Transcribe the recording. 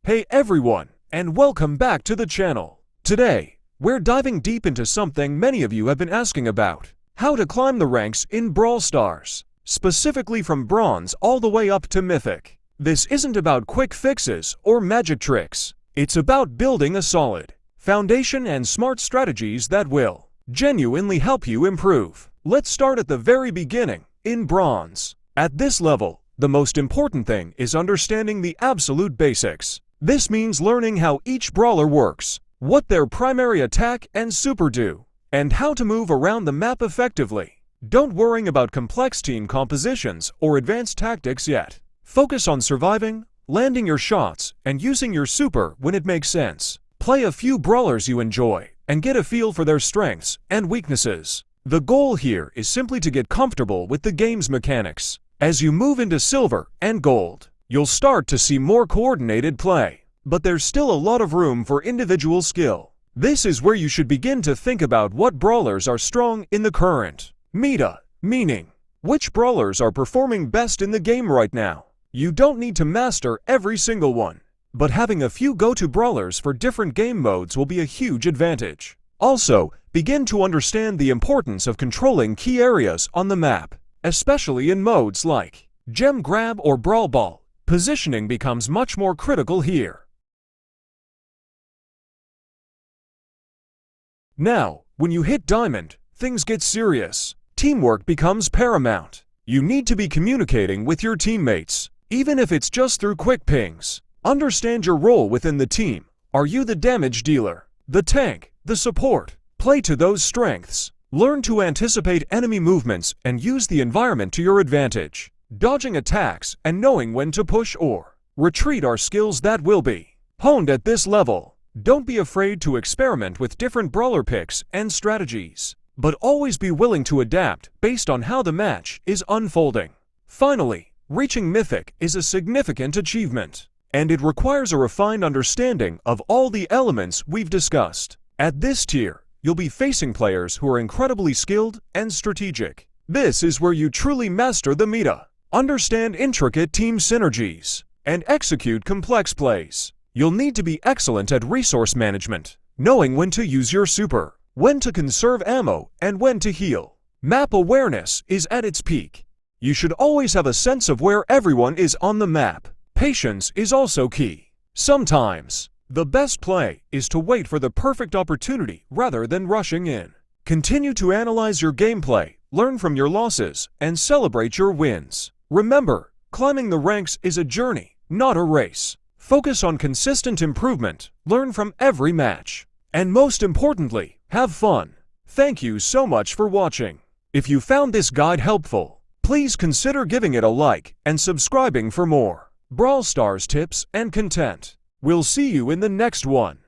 Hey everyone, and welcome back to the channel. Today, we're diving deep into something many of you have been asking about: how to climb the ranks in Brawl Stars, specifically from Bronze all the way up to Mythic. This isn't about quick fixes or magic tricks. It's about building a solid foundation and smart strategies that will genuinely help you improve. Let's start at the very beginning, in Bronze. At this level, the most important thing is understanding the absolute basics. This means learning how each brawler works, what their primary attack and super do, and how to move around the map effectively. Don't worry about complex team compositions or advanced tactics yet. Focus on surviving, landing your shots, and using your super when it makes sense. Play a few brawlers you enjoy, and get a feel for their strengths and weaknesses. The goal here is simply to get comfortable with the game's mechanics. As you move into Silver and Gold, you'll start to see more coordinated play, but there's still a lot of room for individual skill. This is where you should begin to think about what brawlers are strong in the current meta, meaning which brawlers are performing best in the game right now. You don't need to master every single one, but having a few go-to brawlers for different game modes will be a huge advantage. Also, begin to understand the importance of controlling key areas on the map, especially in modes like Gem Grab or Brawl Ball. Positioning becomes much more critical here. Now, when you hit Diamond, things get serious. Teamwork becomes paramount. You need to be communicating with your teammates, even if it's just through quick pings. Understand your role within the team. Are you the damage dealer, the tank, the support? Play to those strengths. Learn to anticipate enemy movements and use the environment to your advantage. Dodging attacks and knowing when to push or retreat are skills that will be honed at this level. Don't be afraid to experiment with different brawler picks and strategies, but always be willing to adapt based on how the match is unfolding. Finally, reaching Mythic is a significant achievement, and it requires a refined understanding of all the elements we've discussed. At this tier, you'll be facing players who are incredibly skilled and strategic. This is where you truly master the meta, understand intricate team synergies, and execute complex plays. You'll need to be excellent at resource management, knowing when to use your super, when to conserve ammo, and when to heal. Map awareness is at its peak. You should always have a sense of where everyone is on the map. Patience is also key. Sometimes, the best play is to wait for the perfect opportunity rather than rushing in. Continue to analyze your gameplay, learn from your losses, and celebrate your wins. Remember, climbing the ranks is a journey, not a race. Focus on consistent improvement, learn from every match, and most importantly, have fun. Thank you so much for watching. If you found this guide helpful, please consider giving it a like and subscribing for more Brawl Stars tips and content. We'll see you in the next one.